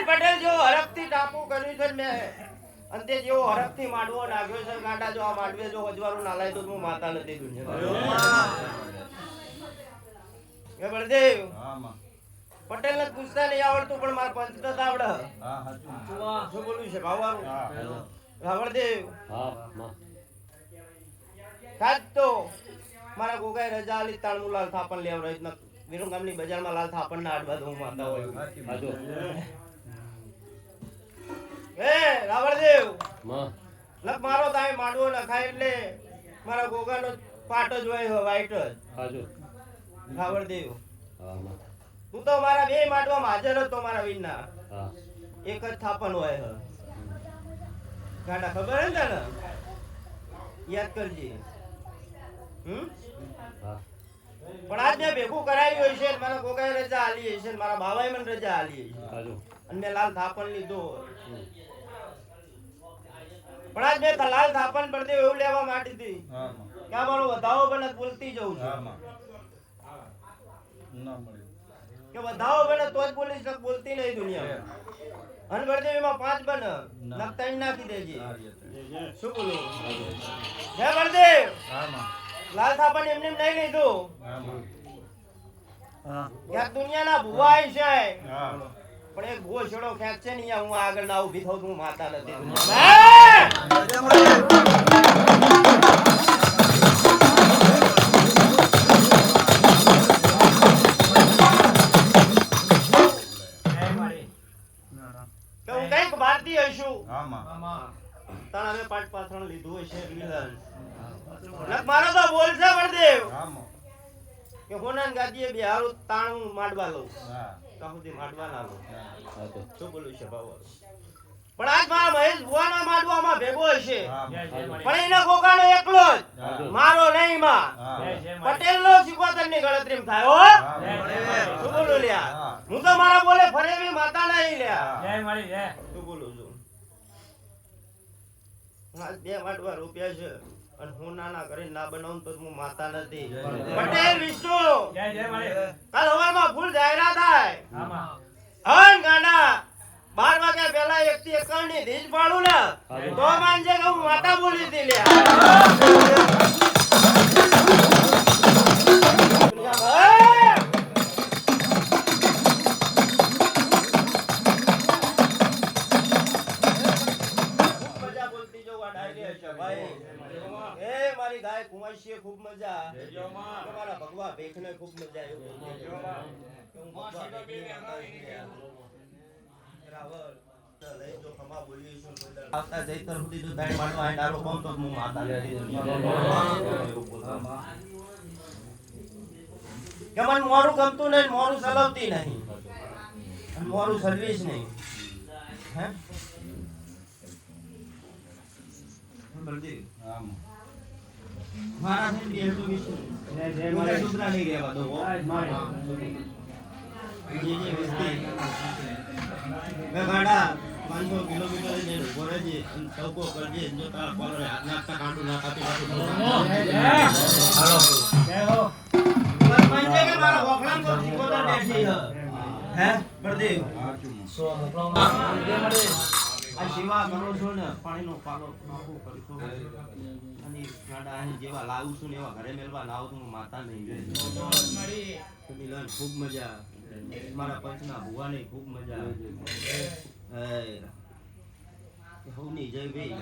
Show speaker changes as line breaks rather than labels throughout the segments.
પટેલ જેવો હરખથી ટાપુ કર્યું છે મેં અંતે જેવો હરખથી માંડવો નાખ્યો છે ગાંડા જો આ માંડવે જો અજવાળું ના લાય તો હું માતા નથી દુનિયા બળદેવ પટેલ ને પૂછતા નહીં આવડતું પણ મારા પંચ તો આવડે શું બોલું છે ભાવવાનું રાવણદેવ ખાસ તો મારા ગોગાઈ રજા આલી તાણમુ લાલ થાપણ લેવ રહી ન વિરમ ગામની બજારમાં લાલ થાપણ ના આડવા દઉં માતા હોય હાજો એ રાવણદેવ લક મારો તાય માંડવો નખાય એટલે મારા ગોગાનો પાટ જ હોય વાઈટ જ હાજો રાવણદેવ તું તો મારા બે માંડવામાં હાજર હતો મારા વીરના એક જ થાપણ હોય હ ગાડા ખબર હે ને યાદ કરજે પણ આજ મેં ભેગું કરાવ્યું હશે મારા ગોગાઈ રજા આલી હશે મારા બાવાએ મને રજા આલી હશે અને મેં લાલ થાપણ લીધો પણ આજ મેં લાલ થાપણ પર એવું લેવા માંડી હતી કે આ મારો વધાવો બને બોલતી જઉં છું કે વધાવો બને તો જ બોલીશ ને બોલતી નહીં દુનિયા અને બળદેવ એમાં 5 બન નક 3 નાખી દેજે શું બોલું હે બળદેવ લાલ થાપણ એમને નહીં લીધું યાર દુનિયાના ભુવા છે પણ એક ભૂવો છોડો ખેંચે ને હું આગળ ના ઊભી થઉં હું માતા નથી હું કઈક ભારતીય છું તાણ અમે પાટ પાથરણ લીધું હશે મારો તો બોલશે બળદેવ કે હોનાન ગાદીએ બિહારું તાણું માંડવા લઉં સુધી માંડવા ના લઉં શું બોલું છે ભાવ પણ આજ મારા મહેશ ભુવાના માંડવામાં ભેગો હશે પણ એના ગોગાનો એકલો જ મારો નહીં માં પટેલ નો સિકોતર ની ગણતરી થાય હો શું બોલું લ્યા હું તો મારા બોલે ફરેવી માતા નહીં લ્યા શું બોલું છું આજ 2 માંડવા રૂપિયા છે અને હું નાના કરી ના બનાવું તો હું માતા નથી પટેલ વિષ્ણુ કાલ હવારમાં ફૂલ જાહેરા થાય હન ગાના 12 વાગ્યા પહેલા 1 થી 51 ની ધીજ પાડું ને તો માનજે કે હું માતા બોલી હતી લ્યા મારી ગાય કુમાશીએ ખૂબ મજા તમારા ભગવા ભેખને ખૂબ મજા આવ્યો આવતા જઈતર સુધી જો તાઈ માનો આ ડારો કોમ તો હું માતા લે કે મન મોરું ગમતું નહીં, મોરું ચલાવતી નહીં, મોરું સર્વિસ નહીં. હે બલજી મારા થી બે તો વિશે મને દુબરા નહીં રહેવા દો. જે વસ્તી મે ગાડા 500 કિલોમીટર જઈને ઉભો રહેજે, ચૌકો કરજે, જો તારા કોલરે હાથ નાખતા કાંડું ના કાપી હાલો કે હો મંજે કે મારા વખલામ તો સિકોદર બેઠી હે પ્રદીપ સો મોકલો આ સેવા કરો છો ને, પાણીનો પાલો નાખો કરશો અને ગાડા અહીં જેવા લાવું છું ને એવા ઘરે મેલવા લાવ તો માતા નહીં મિલન ખૂબ મજા, મારા પંચના ભુવાની ખૂબ મજા. હવની જય ભાઈ.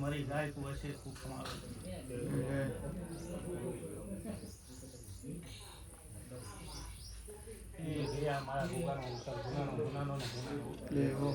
મારી ગાય કો હશે ખૂબ સમાવે એ ગયા મારા દુકાનો ઉતર ગુનાનો લેવો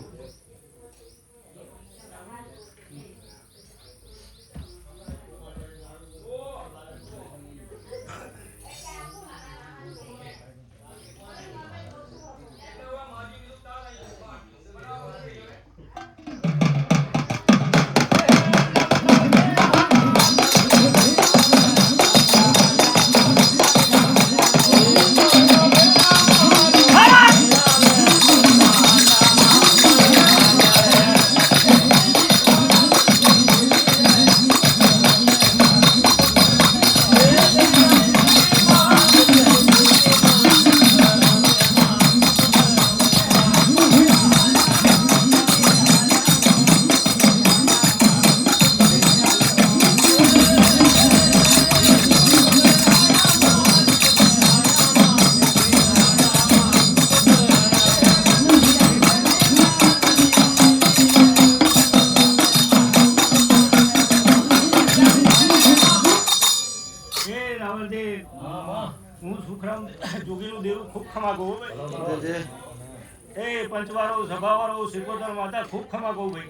पंचवारो सभावारो सिकोदर माता खूब खमा गो भाई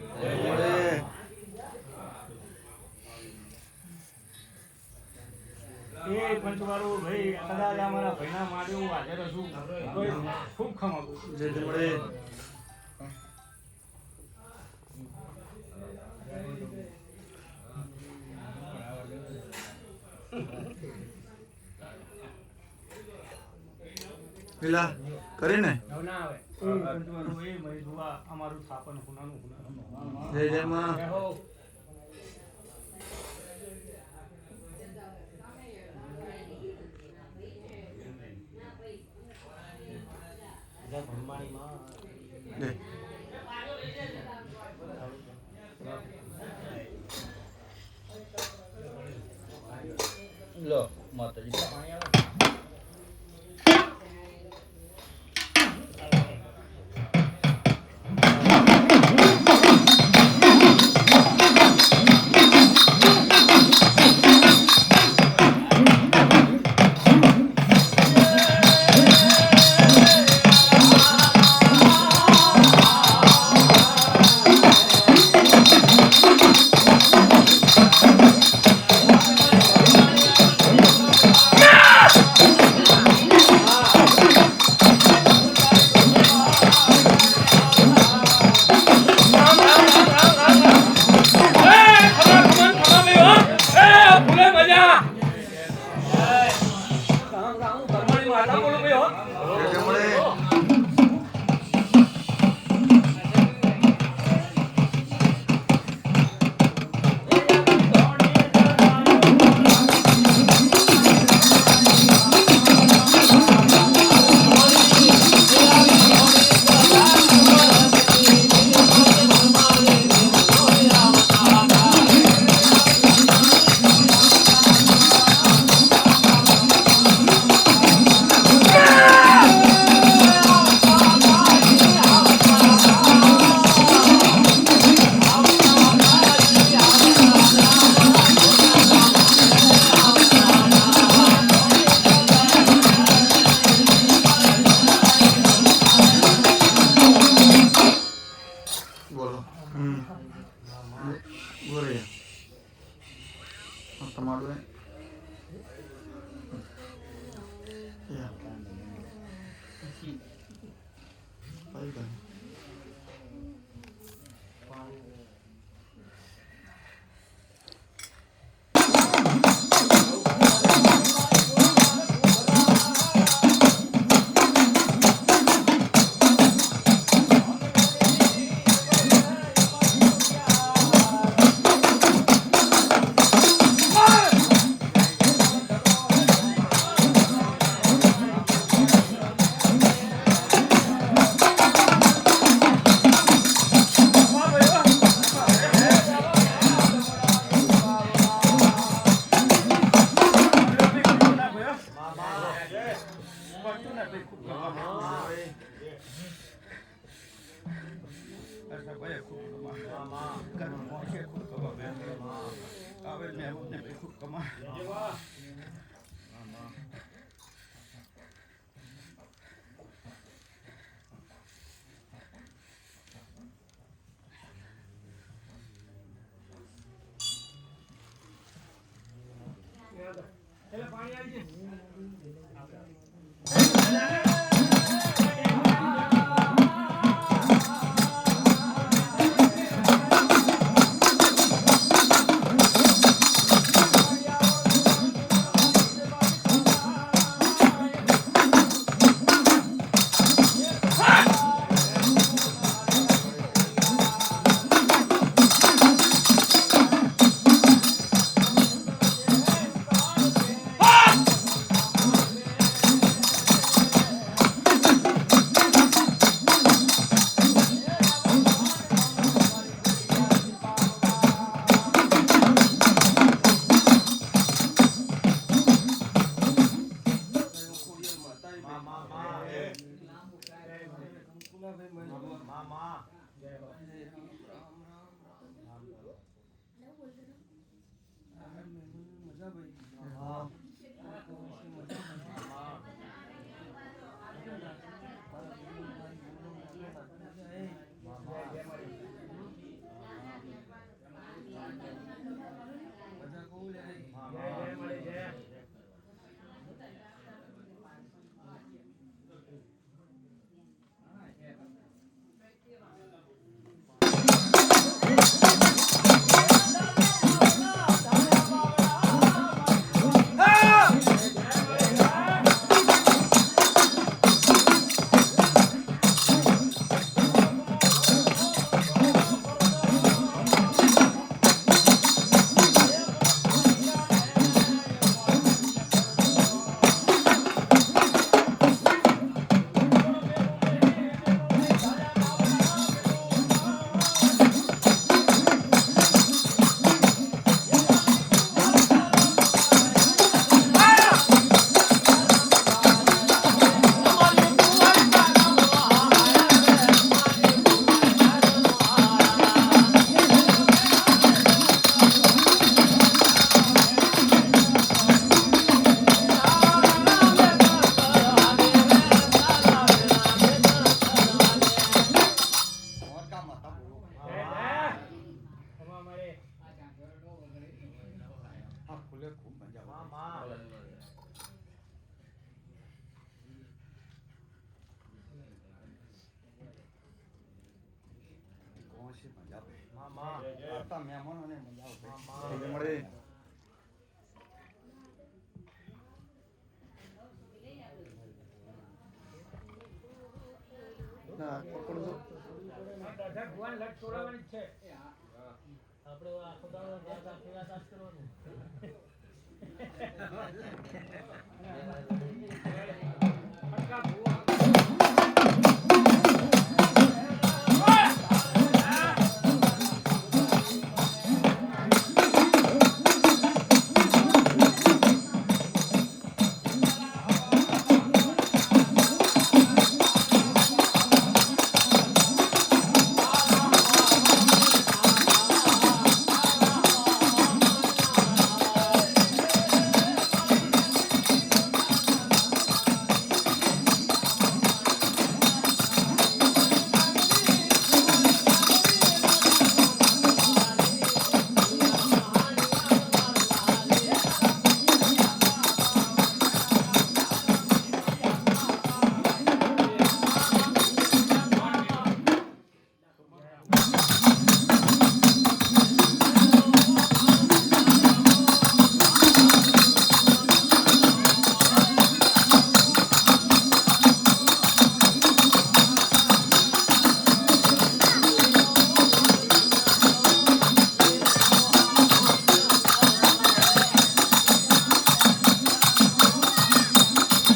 ए पंचवारो भाई कदाच हमारा भाईना मार्यो हाजर हूं खूब खमा गो जय जमड़े
પેલા કરીને જય જય માં
લો માતાજી પાણી આવે આટલા મહેમાનોને મજા આવશે.
જય મળી. ના પકડો છો.
આપણે આખો દાડો ત્યાં આખી રાત આજ કરવાનું